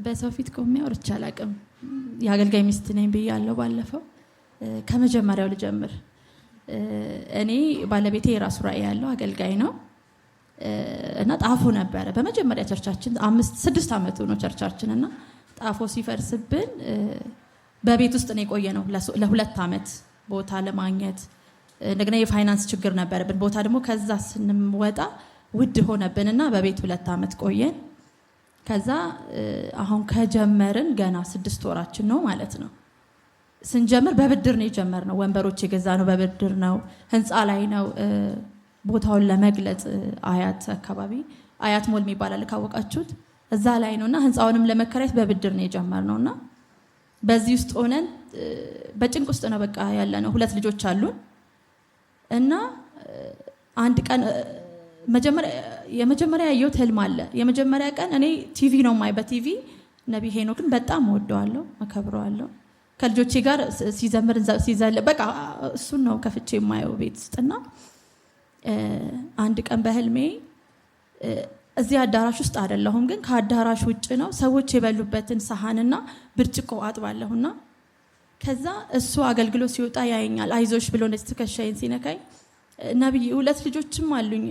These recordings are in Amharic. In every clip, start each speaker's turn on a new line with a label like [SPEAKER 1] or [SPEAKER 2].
[SPEAKER 1] በሰው ፊት ቆሜ አውርቼ አላውቅም። የአገልጋይ ሚስት ነኝ ብያለሁ ባለፈው። ከመጀመሪያው ልጀምር። እኔ ባለቤቴ የራሱ ራእይ ያለው አገልጋይ ነው እና ጣፎ ነበረ በመጀመሪያ ቸርቻችን 5-6 አመቱ ነው ቸርቻችን እና ጣፎ ሲፈርስብን በቤት ውስጥ ነው የቆየ ነው ለ2 አመት ቦታ ለማግኘት እንደገና የፋይናንስ ችግር ነበረብን። ቦታ ደግሞ ከዛ ስንወጣ ውድ ሆነብንና በቤት 2 አመት ቆየን። ከዛ አሁን ከጀመርን ገና 6 ወራችን ነው ማለት ነው። ስንጀምር በብድር ነው የጀመርነው። ወንበሮች የገዛነው በብድር ነው። ህንፃ ላይ ነው። ቦታውን ለመግለጽ አያት አካባቢ አያት ሞል የሚባል ካወቃችሁት እዛ ላይ ነውና ህንፃውንም ለመከራየት በብድር ነው የጀመርነውና በዚህ ውስጥ ሆነን በጭንቅ ውስጥ ነው በቃ ያለነው። 2 ልጆች አሉን እና አንድ ቀን የመጀመሪያ ያየሁት ህልም አለ። የመጀመሪያ ቀን እኔ ቲቪ ነው ማይ በቲቪ ነብይ ሄኖክን በጣም ወደዋለሁ አከብረዋለሁ። ከልጆቼ ጋር ሲዘምር ሲዘል በቃ እሱን ነው ከፍቼ የማየው ቤት ውስጥና አንድ ቀን በህልሜ እዚህ አዳራሽ ውስጥ አይደለሁም ግን ከአዳራሽ ውጭ ነው ሰዎች የበሉበትን ሰሃንና ብርጭቆ አጥባለሁና ከዛ እሱ አገልግሎት ሲወጣ ያየኛል። አይዞሽ ብሎ እንደዚህ ትከሻዬን ሲነካኝ ነብይ 2 ልጆችም አሉኝ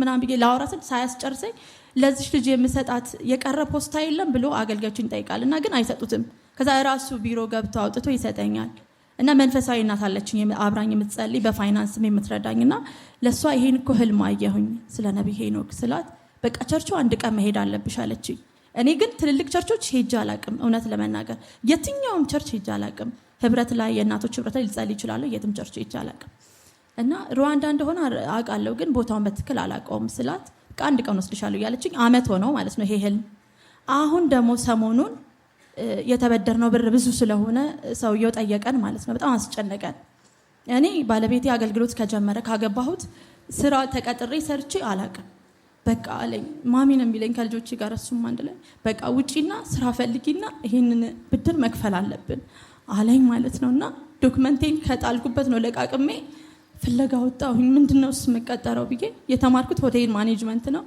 [SPEAKER 1] ምናምን ብዬ ላወራትን ሳያስጨርሰኝ ለዚህ ልጅ የምሰጣት የቀረ ፖስታ የለም ብሎ አገልጋዮችን ይጠይቃልና ግን አይሰጡትም። ከዛ ራሱ ቢሮ ገብቶ አውጥቶ ይሰጠኛል እና መንፈሳዊ እናት አለችኝ አብራኝ የምትጸልይ በፋይናንስም የምትረዳኝና ለሷ ይሄን እኮ ህልም አየሁኝ ስለ ነብይ ሄኖክ ስላት በቃ ቸርቹ አንድ ቀን መሄድ አለብሽ አለችኝ። እኔ ግን ትልልቅ ቸርቾች ሄጄ አላቅም። እውነት ለመናገር የትኛውም ቸርች ሄጄ አላቅም። ህብረት ላይ የእናቶች ህብረት ላይ ልጸልይ ይችላል። የትም ቸርች ሄጄ አላቅም እና ሩዋንዳ እንደሆነ አውቃለሁ ግን ቦታውን በትክክል አላውቀውም ስላት በቃ አንድ ቀን ወስድሻለሁ ያለችኝ አመት ሆነው ማለት ነው ይሄ ህልም። አሁን ደግሞ ሰሞኑን የተበደርነው ብር ብዙ ስለሆነ ሰውየው ጠየቀን ማለት ነው። በጣም አስጨነቀን። እኔ ባለቤቴ አገልግሎት ከጀመረ ካገባሁት ስራ ተቀጥሬ ሰርቼ አላቅም በቃ አለኝ። ማሚን የሚለኝ ከልጆቼ ጋር እሱም አንድ ላይ በቃ ውጪና ስራ ፈልጊና ይሄንን ብድር መክፈል አለብን አለኝ ማለት ነውና ዶክመንቴን ከጣልኩበት ነው ለቃቅሜ ፍለጋ ወጣሁኝ። ምንድነው እሱ መቀጠረው ብዬ የተማርኩት ሆቴል ማኔጅመንት ነው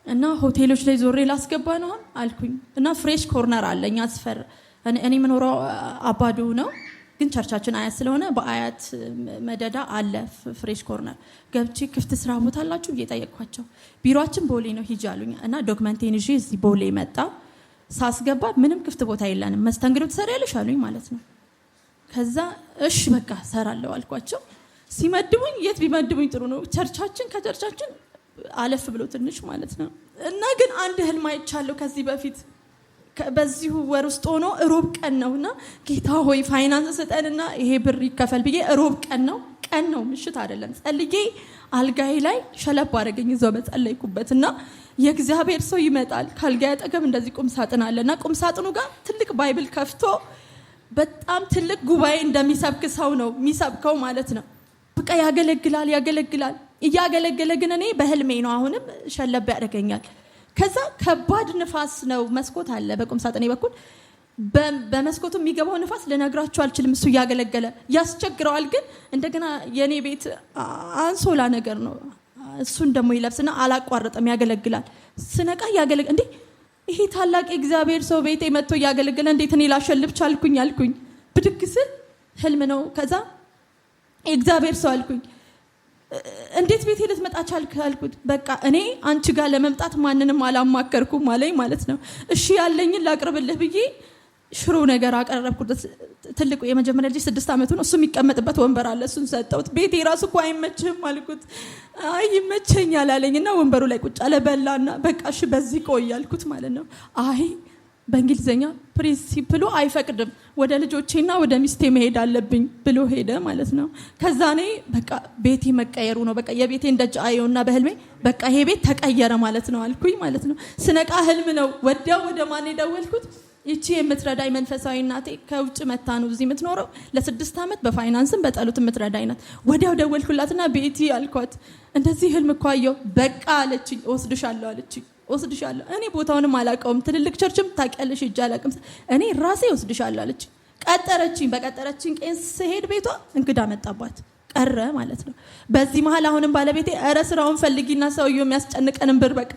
[SPEAKER 1] እና ሆቴሎች ላይ ዞሬ ላስገባ ነው አልኩኝ እና ፍሬሽ ኮርነር አለኝ አስፈር እኔ ምኖረው አባዶ ነው ግን ቸርቻችን አያት ስለሆነ በአያት መደዳ አለ ፍሬሽ ኮርነር ገብቼ ክፍት ስራ ቦታ አላችሁ እየጠየቅኳቸው ቢሮአችን ቦሌ ነው ሂጅ አሉኝ እና ዶክመንቴን ይዤ እዚህ ቦሌ መጣ። ሳስገባ ምንም ክፍት ቦታ የለንም መስተንግዶ ትሰሪያለሽ አሉኝ ማለት ነው። ከዛ እሺ በቃ ሰራለሁ አልኳቸው። ሲመድቡኝ የት ቢመድቡኝ ጥሩ ነው ቸርቻችን ከቸርቻችን አለፍ ብሎ ትንሽ ማለት ነው እና ግን አንድ ህልም አይቻለሁ ከዚህ በፊት በዚሁ ወር ውስጥ ሆኖ ሮብ ቀን ነውና ጌታ ሆይ ፋይናንስ ስጠንና ይሄ ብር ይከፈል ብዬ ሮብ ቀን ነው ምሽት አይደለም ጸልዬ አልጋይ ላይ ሸለብ አደረገኝ እዛው በጸለይኩበትና የእግዚአብሔር ሰው ይመጣል ካልጋይ አጠገብ እንደዚህ ቁም ሳጥን አለና ቁም ሳጥኑ ጋር ትልቅ ባይብል ከፍቶ በጣም ትልቅ ጉባኤ እንደሚሰብክ ሰው ነው የሚሰብከው ማለት ነው። በቃ ያገለግላል እያገለገለ ግን እኔ በህልሜ ነው አሁንም ሸለብ ያደርገኛል። ከዛ ከባድ ንፋስ ነው መስኮት አለ በቁም ሳጥኔ በኩል በመስኮቱ የሚገባው ንፋስ ልነግራችሁ አልችልም። እሱ ያገለገለ ያስቸግረዋል ግን እንደገና የኔ ቤት አንሶላ ነገር ነው እሱን ደግሞ ይለብስና አላቋረጠም ያገለግላል። ስነቃ እንዴ ይሄ ታላቅ እግዚአብሔር ሰው ቤቴ መጥቶ ያገለግለ እንዴት እኔ ላሸልብ ቻልኩኝ አልኩኝ። ብድግ ስል ህልም ነው። ከዛ እግዚአብሔር ሰው አልኩኝ እንዴት ቤቴ ልትመጣ ቻልክ አልኩት። በቃ እኔ አንቺ ጋር ለመምጣት ማንንም አላማከርኩም አለኝ ማለት ነው። እሺ ያለኝን ላቅርብልህ ብዬ ሽሮ ነገር አቀረብኩት። ትልቁ የመጀመሪያ ልጅ 6 አመቱ ነው። እሱ የሚቀመጥበት ወንበር አለ እሱን ሰጠሁት። ቤቴ ራሱ እኮ አይመችህም አልኩት። አይ ይመቸኛል አለኝና ወንበሩ ላይ ቁጭ አለ በላና በቃ እሺ በዚህ ቆይ አልኩት ማለት ነው። አይ በእንግሊዘኛ ፕሪንሲፕሉ አይፈቅድም ወደ ልጆቼና ወደ ሚስቴ መሄድ አለብኝ ብሎ ሄደ ማለት ነው። ከዛ እኔ በቃ ቤቴ መቀየሩ ነው በቃ የቤቴን ደጅ አየውና በህልሜ በቃ ይሄ ቤት ተቀየረ ማለት ነው አልኩኝ ማለት ነው። ስነቃ ህልም ነው። ወዲያው ወደ ማን ደወልኩት? ይቺ የምትረዳኝ መንፈሳዊ እናቴ ከውጭ መታ ነው እዚህ የምትኖረው ለ6 አመት በፋይናንስም በጸሎት የምትረዳኝ ናት። ወዲያው ደወልኩላትና ቤቲ አልኳት እንደዚህ ህልም እኮ አየሁ። በቃ አለችኝ ወስድሻለሁ አለችኝ። ወስድሻለሁ እኔ ቦታውንም አላውቀውም ትልልቅ ቸርችም ታውቂያለሽ ሂጅ አላውቅም እኔ ራሴ ወስድሻለሁ አለችኝ። ቀጠረችኝ። በቀጠረችኝ ቀን ስሄድ ቤቷ እንግዳ መጣባት ቀረ ማለት ነው። በዚህ መሃል አሁንም ባለቤቴ ኧረ ስራውን ፈልጊና ሰውየው የሚያስጨንቀንን ብር በቃ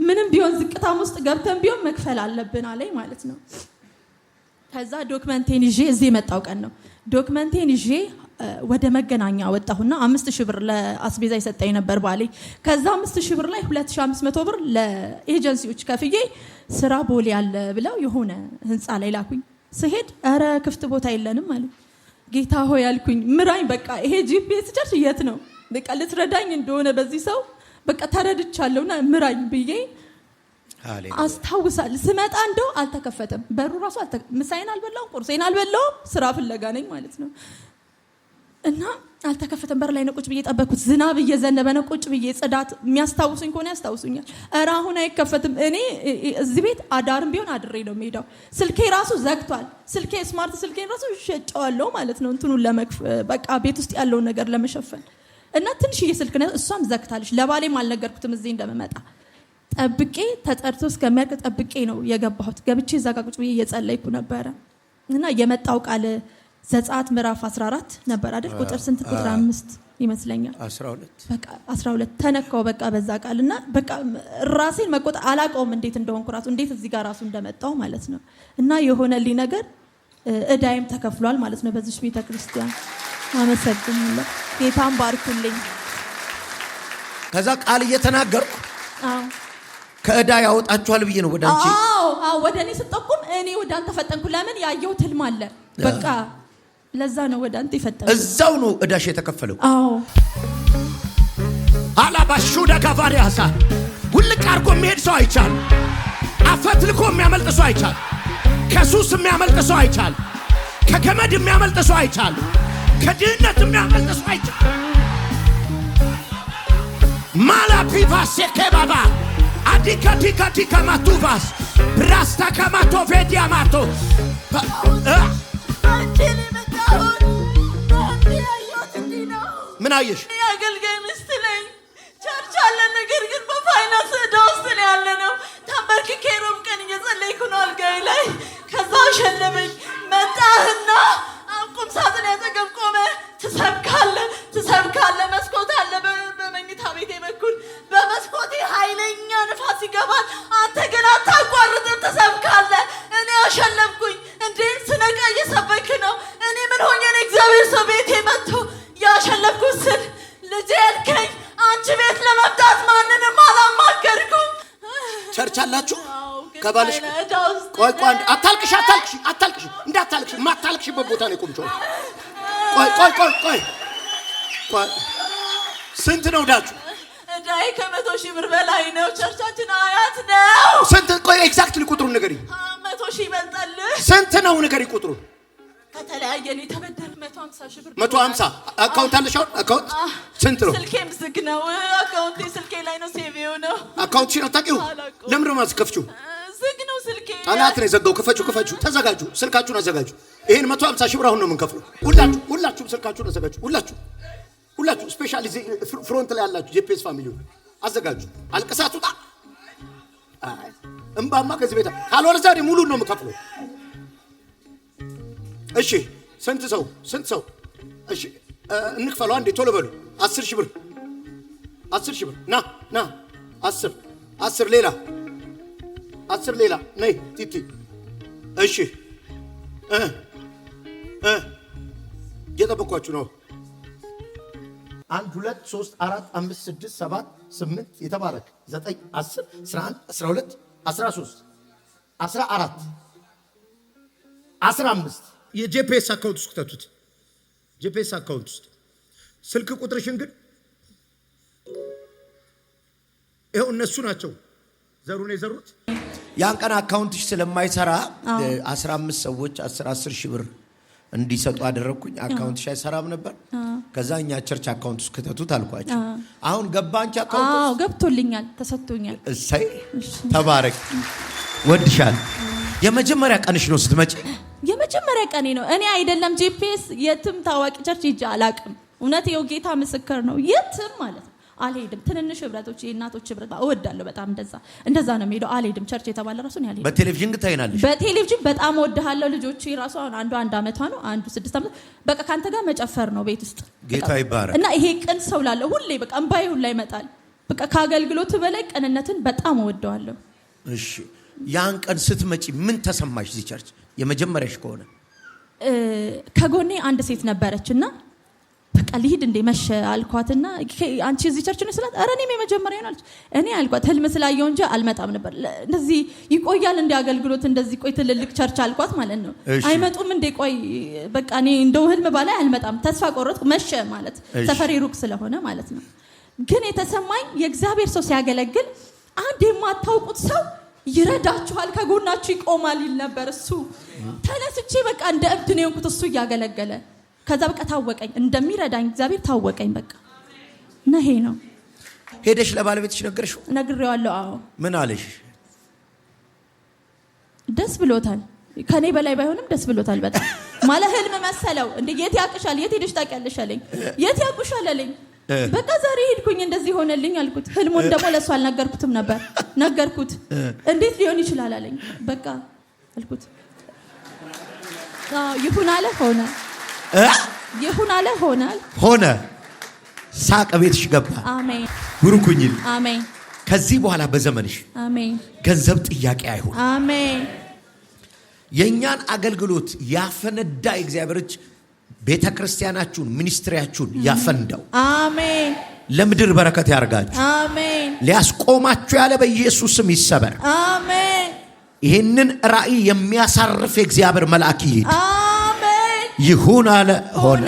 [SPEAKER 1] ምንም ቢሆን ዝቅታም ውስጥ ገብተን ቢሆን መክፈል አለብን አለኝ ማለት ነው። ከዛ ዶክመንቴን ይዤ እዚህ የመጣው ቀን ነው። ዶክመንቴን ይዤ ወደ መገናኛ ወጣሁና 5000 ብር ለአስቤዛ ይሰጠኝ ነበር ባሌ። ከዛ 5000 ብር ላይ 2500 ብር ለኤጀንሲዎች ከፍዬ ስራ ቦሌ ያለ ብለው የሆነ ህንጻ ላይ ላኩኝ። ስሄድ ኧረ ክፍት ቦታ የለንም አለ። ጌታ ሆይ አልኩኝ፣ ምራኝ በቃ ይሄ ጂፒኤስ ቸርች የት ነው? በቃ ልትረዳኝ እንደሆነ በዚህ ሰው በቃ ተረድቻለሁና ምራኝ ብዬ አስታውሳለሁ። ስመጣ እንደው አልተከፈተም በሩ ራሱ ምሳዬን አልበላሁም፣ ቁርሴን አልበላሁም፣ ስራ ፍለጋ ነኝ ማለት ነው። እና አልተከፈተም። በር ላይ ነው ቁጭ ብዬ ጠበቅኩት። ዝናብ እየዘነበ ነው። ቁጭ ብዬ ጽዳት የሚያስታውሱኝ ከሆነ ያስታውሱኛል። ኧረ አሁን አይከፈትም። እኔ እዚህ ቤት አዳርም ቢሆን አድሬ ነው የምሄደው። ስልኬ ራሱ ዘግቷል። ስልኬ ስማርት ስልኬን ራሱ ሸጨዋለሁ ማለት ነው እንትኑን በቃ ቤት ውስጥ ያለውን ነገር ለመሸፈን እና ትንሽዬ ስልክ ነው እሷም ዘግታለች። ለባሌም አልነገርኩትም እዚህ እንደምመጣ። ጠብቄ ተጠርቶ እስከሚያልቅ ጠብቄ ነው የገባሁት። ገብቼ እዛ ጋር ቁጭ ብዬ እየጸለይኩ ነበረ እና የመጣው ቃል ዘጸአት ምዕራፍ 14 ነበር አይደል? ቁጥር ስንት? ቁጥር 5 ይመስለኛል። 12 በቃ 12 ተነካው በቃ በዛ ቃልና በቃ ራሴን መቆጣ አላቀውም እንዴት እንደሆንኩ ራሱ እንዴት እዚህ ጋር ራሱ እንደመጣው ማለት ነው። እና የሆነልኝ ነገር እዳይም ተከፍሏል ማለት ነው በዚህ ቤተክርስቲያን። አመሰግናለሁ። ጌታን ባርኩልኝ።
[SPEAKER 2] ከዛ ቃል እየተናገርኩ ከእዳ ያወጣችኋል ብዬ ነው ወዳንቺ።
[SPEAKER 1] አዎ ወደኔ ስትጠቁም እኔ ወደ አንተ ፈጠንኩ። ለምን ያየው ትልም አለ በቃ ለዛ ነው ወደ አንተ ይፈጠሩ።
[SPEAKER 2] እዛው ነው እዳሽ የተከፈለው።
[SPEAKER 1] አዎ
[SPEAKER 2] አላባሹ ዳጋቫሪያሳ ውልቅ አርጎ የሚሄድ ሰው አይቻል። አፈትልኮ የሚያመልጥ ሰው አይቻል። ከሱስ የሚያመልጥ ሰው አይቻል። ከገመድ የሚያመልጥ ሰው አይቻል። ከድህነት የሚያመልጥ ሰው አይቻል። ማላ ፒቫስ የከባባ አዲካ ዲካ ዲካ ማቱቫስ ብራስታ ከማቶ ቬዲያ ማቶ ምን አየሽ?
[SPEAKER 1] የአገልጋይ ሚስት ነኝ። ቸርች አለ፣ ነገር ግን በፋይናንስ ዕዳ ውስጥ ነው ያለ ነው። ተንበርክኬ ሮብ ቀን እየጸለይኩ ነው አልጋዬ ላይ። ከዛ ሸለመኝ። መጣህና ቁም ሳጥን ያጠገብ ቆመ። ትሰብካለህ። መስኮት አለ በመኝታ ቤቴ በኩል። በመስኮቴ ኃይለኛ ንፋስ ይገባል። አንተ ግን አታቋርጥም፣ ትሰብካለህ። እኔ አሸለምኩኝ። እንዴ ስነቃ እየሰበክ ነው። እኔ ምን ሆኜ ነው? እግዚአብሔር ሰው ቤቴ መጥቶ ያሸለምኩት ስል ልጄ ያልከኝ አንቺ ቤት ለመምጣት ማንንም አላማከርኩም።
[SPEAKER 2] ቸርች አላችሁ ከባልሽ? ቆይ አታልቅሽ እንዳታልቅሽ። ማታልቅሽበት ቦታ ነው ቆምጮ። ቆይ ስንት ነው እዳችሁ?
[SPEAKER 1] እዳዬ ከ100,000 ብር በላይ ነው። ቸርቻችን አያት ነው።
[SPEAKER 2] ስንት? ቆይ ኤግዛክትሊ ቁጥሩን ንገሪኝ።
[SPEAKER 1] 100,000 ይበልጣል።
[SPEAKER 2] ስንት ነው ንገሪኝ ቁጥሩን።
[SPEAKER 1] ከተለያየን የተበደር 150,000 ብር።
[SPEAKER 2] 150 አካውንት አለሽ? አሁን አካውንት ስንት ነው?
[SPEAKER 1] ስልኬም ዝግ ነው። አካውንቴ ስልኬ ላይ ነው ሴቪው ነው።
[SPEAKER 2] አካውንትሽን አታውቂው? ለምን ነው የማትከፍቺው?
[SPEAKER 1] ዝግ ነው ስልኬ።
[SPEAKER 2] ጠላት ነው የዘጋው። ክፈቹ። ተዘጋጁ። ስልካችሁን አዘጋጁ። ይሄን 150,000 ብር አሁን ነው የምንከፍለው። ሁላችሁም ስልካችሁን አዘጋጁ። ሁላችሁ ስፔሻሊ ፍሮንት ላይ ያላችሁ ጂፒኤስ ፋሚሊ አዘጋጁ። አልቅሳቱ ጣ እንባማ ከዚህ ቤት ካልሆነ ዛሬ ሙሉ ነው የምከፍለው። እሺ ስንት ሰው? እሺ እንክፈለው አንዴ ቶሎ በሉ። 10,000 ብር 10,000 ብር ና 10 ሌላ 10 ሌላ ነይ ቲቲ። እሺ እየጠበኳችሁ ነው። 1 2 3 4 5 6 7 8 የተባረክ 9 10 11 12 13 14 15 የጂፒኤስ አካውንት ውስጥ ከተቱት። ጂፒኤስ አካውንት ውስጥ ስልክ ቁጥርሽን ግን ይኸው እነሱ ናቸው ዘሩን የዘሩት። ያን ቀን አካውንትሽ ስለማይሰራ 15 ሰዎች 10 ሺህ ብር እንዲሰጡ አደረኩኝ። አካውንትሽ አይሰራም ነበር። ከዛኛ ቸርች አካውንት ውስጥ ከተቱት አልኳቸው። አሁን ገባንቺ አካውንት?
[SPEAKER 1] አዎ ገብቶልኛል፣ ተሰጥቶኛል።
[SPEAKER 2] እሰይ ተባረክ። ወድሻል። የመጀመሪያ ቀንሽ ነው ስትመጪ?
[SPEAKER 1] የመጀመሪያ ቀኔ ነው። እኔ አይደለም ጂፒኤስ የትም ታዋቂ ቸርች ሂጄ አላቅም። እውነት ይኸው ጌታ ምስክር ነው። የትም ማለት ነው አልሄድም። ትንንሽ ህብረቶች የእናቶች ህብረት እወዳለሁ በጣም እንደዛ ነው የምሄደው። አልሄድም ቸርች የተባለ ራሱ ነው ያልሄድም።
[SPEAKER 2] በቴሌቪዥን ታይናለሽ?
[SPEAKER 1] በቴሌቪዥን በጣም እወድሃለሁ። ልጆቼ ራሱ አሁን አንዱ 1 ዓመቷ ነው፣ አንዱ 6 ዓመት። በቃ ካንተ ጋር መጨፈር ነው ቤት ውስጥ።
[SPEAKER 2] ጌታ ይባረክ።
[SPEAKER 1] እና ይሄ ቅን ሰው ላለ ሁሌ በቃ እምባዬ ሁላ ይመጣል። በቃ ከአገልግሎት በላይ ቅንነትን በጣም እወደዋለሁ።
[SPEAKER 2] እሺ ያን ቀን ስትመጪ ምን ተሰማሽ? እዚህ ቸርች የመጀመሪያሽ ከሆነ
[SPEAKER 1] ከጎኔ አንድ ሴት ነበረችና በቃ ልሂድ እንደ መሸ አልኳትና አንቺ እዚህ ቸርች ነው ስላት፣ ኧረ እኔም የመጀመሪያ ነው አለች። እኔ አልኳት ህልም ስላየው እንጂ አልመጣም ነበር። እንደዚህ ይቆያል እንደ አገልግሎት እንደዚህ ቆይ ትልልቅ ቸርች አልኳት ማለት ነው። አይመጡም እንደ ቆይ በቃ እኔ እንደው ህልም ባላይ አልመጣም። ተስፋ ቆረጥኩ። መሸ ማለት ሰፈሬ ሩቅ ስለሆነ ማለት ነው። ግን የተሰማኝ የእግዚአብሔር ሰው ሲያገለግል አንድ የማታውቁት ሰው ይረዳችኋል፣ ከጎናችሁ ይቆማል ይል ነበር እሱ። ተነስቼ በቃ እንደ እብድ ነው የሆንኩት እሱ እያገለገለ። ከዛ በቃ ታወቀኝ እንደሚረዳኝ እግዚአብሔር ታወቀኝ በቃ። ነሄ ነው።
[SPEAKER 2] ሄደሽ ለባለቤትሽ ነገርሽው?
[SPEAKER 1] ነግሬዋለሁ። አዎ።
[SPEAKER 2] ምን አለሽ?
[SPEAKER 1] ደስ ብሎታል። ከኔ በላይ ባይሆንም ደስ ብሎታል በጣም። ማለት ህልም መሰለው። እንዴ የት ያቅሻል? የት ሄደሽ ታውቂያለሽ አለኝ። የት ያቁሻል አለኝ። በቃ ዛሬ ሄድኩኝ እንደዚህ ሆነልኝ አልኩት። ህልሙን ደግሞ ለሱ አልነገርኩትም ነበር። ነገርኩት። እንዴት ሊሆን ይችላል አለኝ። በቃ አልኩት። ይሁን አለ ሆነ። ይሁን አለ ሆነ። ሳቅ ቤትሽ ገባ። አሜን። ብሩክኝል። አሜን። ከዚህ በኋላ በዘመንሽ አሜን ገንዘብ ጥያቄ አይሆን። አሜን። የኛን አገልግሎት ያፈነዳ እግዚአብሔር እጅ ቤተክርስቲያናችሁን ሚኒስትሪያችሁን ያፈንዳው። አሜን። ለምድር በረከት ያርጋችሁ። አሜን። ሊያስቆማችሁ ያለ በኢየሱስ ስም ይሰበር። አሜን። ይሄንን ራእይ የሚያሳርፍ የእግዚአብሔር መልአክ ይሁን አለ ሆነ።